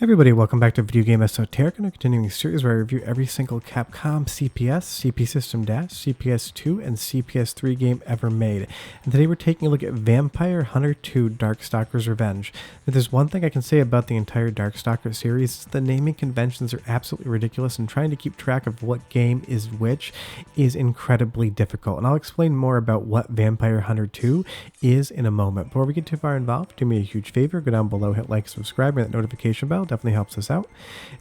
Everybody, welcome back to Video Game Esoteric, and a continuing series where I review every single Capcom CPS, CP System Dash, CPS2, and CPS3 game ever made. And today we're taking a look at Vampire Hunter 2 Darkstalkers Revenge. If there's one thing I can say about the entire Darkstalkers series, the naming conventions are absolutely ridiculous, and trying to keep track of what game is which is incredibly difficult. And I'll explain more about what Vampire Hunter 2 is in a moment. Before we get too far involved, do me a huge favor, go down below, hit like, subscribe, and that notification bell. Definitely helps us out.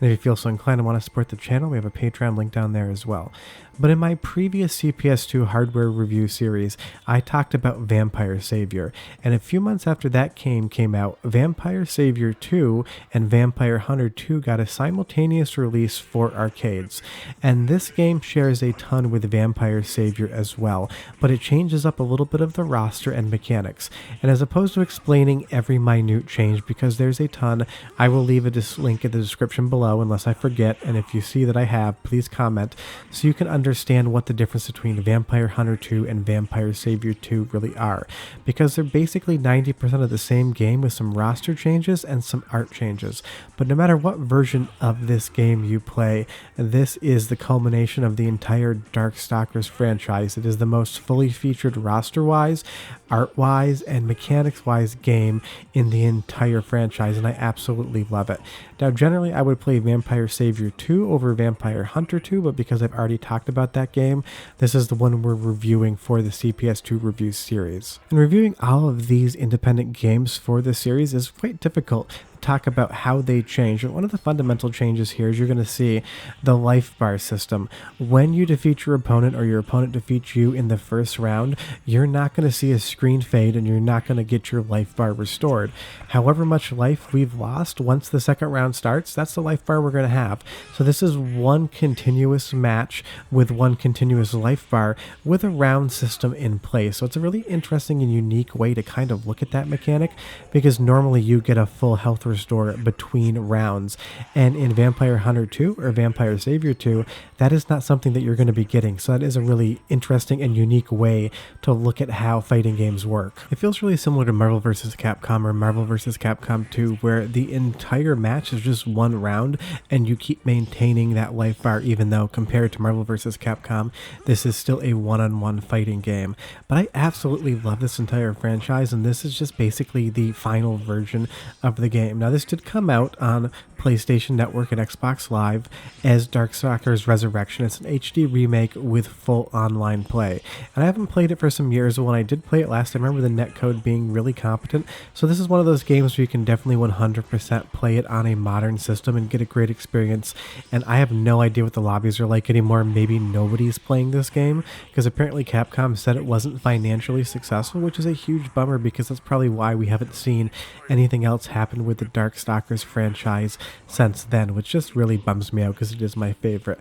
And if you feel so inclined and want to support the channel, we have a Patreon link down there as well. But in my previous CPS2 hardware review series, I talked about Vampire Savior, and a few months after that came out, Vampire Savior 2 and Vampire Hunter 2 got a simultaneous release for arcades. And this game shares a ton with Vampire Savior as well, but it changes up a little bit of the roster and mechanics. And as opposed to explaining every minute change, because there's a ton, I will leave a link in the description below unless I forget, and if you see that I have, please comment so you can understand what the difference between Vampire Hunter 2 and Vampire Savior 2 really are, because they're basically 90% of the same game with some roster changes and some art changes. But no matter what version of this game you play, this is the culmination of the entire Darkstalkers franchise. It is the most fully featured roster-wise, art-wise, and mechanics-wise game in the entire franchise, and I absolutely love it. Now, generally, I would play Vampire Savior 2 over Vampire Hunter 2, but because I've already talked about that game, this is the one we're reviewing for the CPS2 review series. And reviewing all of these independent games for the series is quite difficult. Talk about how they change. And one of the fundamental changes here is you're going to see the life bar system. When you defeat your opponent or your opponent defeats you in the first round, you're not going to see a screen fade and you're not going to get your life bar restored. However much life we've lost, once the second round starts, that's the life bar we're going to have. So this is one continuous match with one continuous life bar with a round system in place. So it's a really interesting and unique way to kind of look at that mechanic, because normally you get a full health restore between rounds, and in Vampire Hunter 2 or Vampire Savior 2, that is not something that you're going to be getting. So that is a really interesting and unique way to look at how fighting games work. It feels really similar to Marvel vs. Capcom or Marvel vs. Capcom 2, where the entire match is just one round and you keep maintaining that life bar, even though compared to Marvel vs. Capcom, this is still a one-on-one fighting game. But I absolutely love this entire franchise, and this is just basically the final version of the game. Now, this did come out on PlayStation Network and Xbox Live as Darkstalkers Resurrection. It's an HD remake with full online play. And I haven't played it for some years, but when I did play it last, I remember the netcode being really competent. So this is one of those games where you can definitely 100% play it on a modern system and get a great experience. And I have no idea what the lobbies are like anymore. Maybe nobody's playing this game, because apparently Capcom said it wasn't financially successful, which is a huge bummer, because that's probably why we haven't seen anything else happen with the Darkstalkers franchise since then, which just really bums me out because it is my favorite.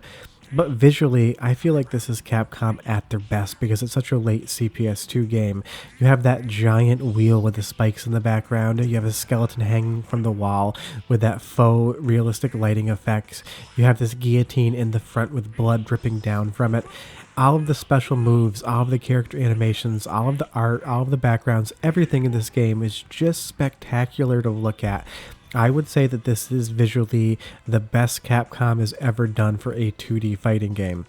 But visually, I feel like this is Capcom at their best, because it's such a late CPS2 game. You have that giant wheel with the spikes in the background. You have a skeleton hanging from the wall with that faux realistic lighting effects. You have this guillotine in the front with blood dripping down from it. All of the special moves, all of the character animations, all of the art, all of the backgrounds, everything in this game is just spectacular to look at. I would say that this is visually the best Capcom has ever done for a 2D fighting game.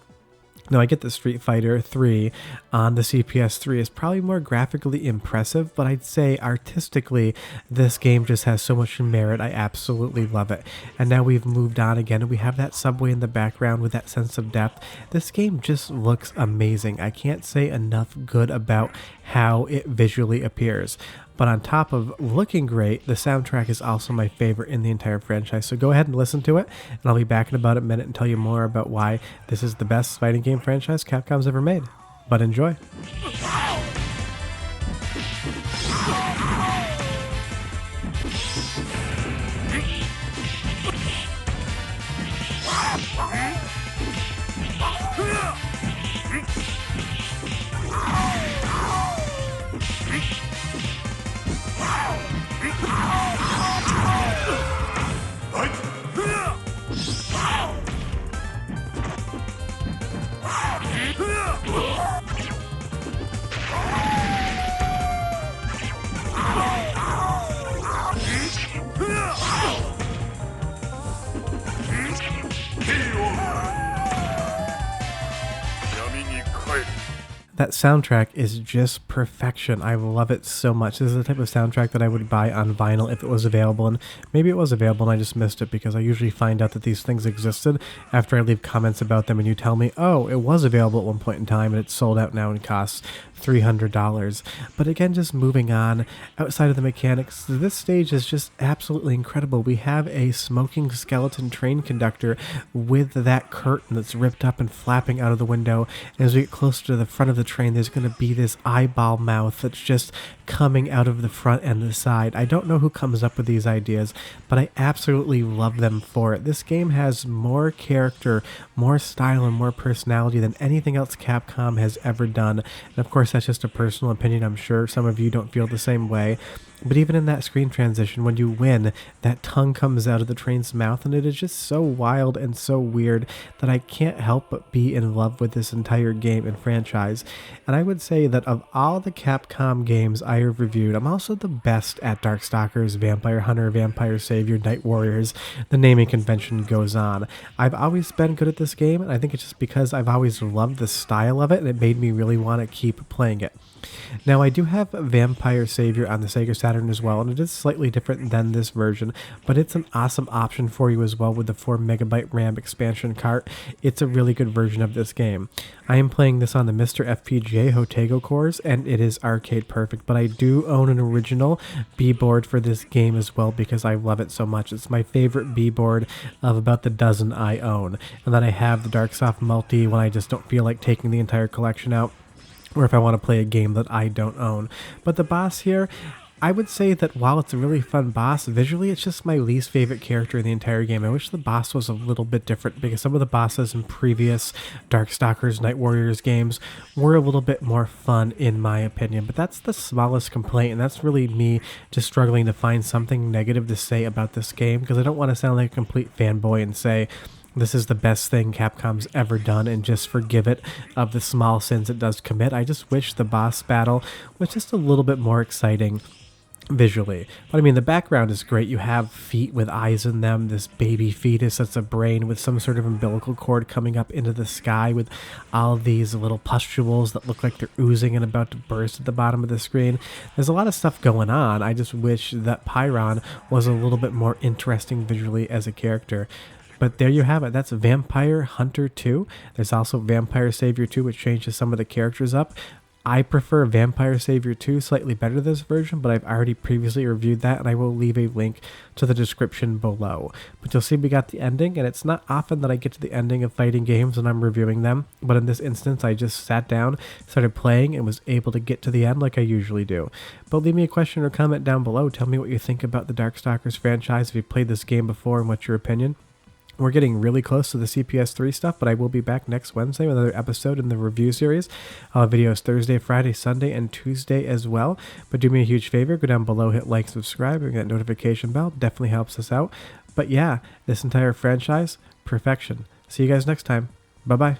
Now, I get that Street Fighter 3 on the CPS3 is probably more graphically impressive, but I'd say artistically, this game just has so much merit. I absolutely love it. And now we've moved on again, and we have that subway in the background with that sense of depth. This game just looks amazing. I can't say enough good about how it visually appears. But on top of looking great, the soundtrack is also my favorite in the entire franchise. So go ahead and listen to it, and I'll be back in about a minute and tell you more about why this is the best fighting game franchise Capcom's ever made. But enjoy. That soundtrack is just perfection. I love it so much. This is the type of soundtrack that I would buy on vinyl if it was available, and maybe it was available and I just missed it, because I usually find out that these things existed after I leave comments about them and you tell me, oh, it was available at one point in time and it's sold out now and costs $300. But again, just moving on, outside of the mechanics, this stage is just absolutely incredible. We have a smoking skeleton train conductor with that curtain that's ripped up and flapping out of the window, and as we get closer to the front of the train, there's going to be this eyeball mouth that's just coming out of the front and the side. I don't know who comes up with these ideas, but I absolutely love them for it. This game has more character, more style, and more personality than anything else Capcom has ever done. And of course, that's just a personal opinion. I'm sure some of you don't feel the same way. But even in that screen transition, when you win, that tongue comes out of the train's mouth, and it is just so wild and so weird that I can't help but be in love with this entire game and franchise. And I would say that of all the Capcom games I have reviewed, I'm also the best at Darkstalkers, Vampire Hunter, Vampire Savior, Night Warriors. The naming convention goes on. I've always been good at this game, and I think it's just because I've always loved the style of it, and it made me really want to keep playing it. Now, I do have Vampire Savior on the Sega Saturn as well, and it is slightly different than this version, but it's an awesome option for you as well with the 4MB RAM expansion cart. It's a really good version of this game. I am playing this on the Mr. FPGA Hotego cores, and it is arcade perfect, but I do own an original B-board for this game as well because I love it so much. It's my favorite B-board of about the dozen I own. And then I have the Darksoft Multi when I just don't feel like taking the entire collection out, or if I want to play a game that I don't own. But the boss here, I would say that while it's a really fun boss, visually it's just my least favorite character in the entire game. I wish the boss was a little bit different, because some of the bosses in previous Darkstalkers, Night Warriors games were a little bit more fun in my opinion. But that's the smallest complaint, and that's really me just struggling to find something negative to say about this game, because I don't want to sound like a complete fanboy and say this is the best thing Capcom's ever done and just forgive it of the small sins it does commit. I just wish the boss battle was just a little bit more exciting visually. But I mean, the background is great. You have feet with eyes in them, this baby fetus that's a brain with some sort of umbilical cord coming up into the sky with all of these little pustules that look like they're oozing and about to burst at the bottom of the screen. There's a lot of stuff going on. I just wish that Pyron was a little bit more interesting visually as a character. But there you have it. That's Vampire Hunter 2. There's also Vampire Savior 2, which changes some of the characters up. I prefer Vampire Savior 2 slightly better than this version, but I've already previously reviewed that, and I will leave a link to the description below. But you'll see we got the ending, and it's not often that I get to the ending of fighting games when I'm reviewing them, but in this instance I just sat down, started playing, and was able to get to the end like I usually do. But leave me a question or comment down below. Tell me what you think about the Darkstalkers franchise, if you played this game before, and what's your opinion. We're getting really close to the CPS3 stuff, but I will be back next Wednesday with another episode in the review series. I'll have videos Thursday, Friday, Sunday, and Tuesday as well. But do me a huge favor, go down below, hit like, subscribe, and that notification bell. Definitely helps us out. But yeah, this entire franchise, perfection. See you guys next time. Bye-bye.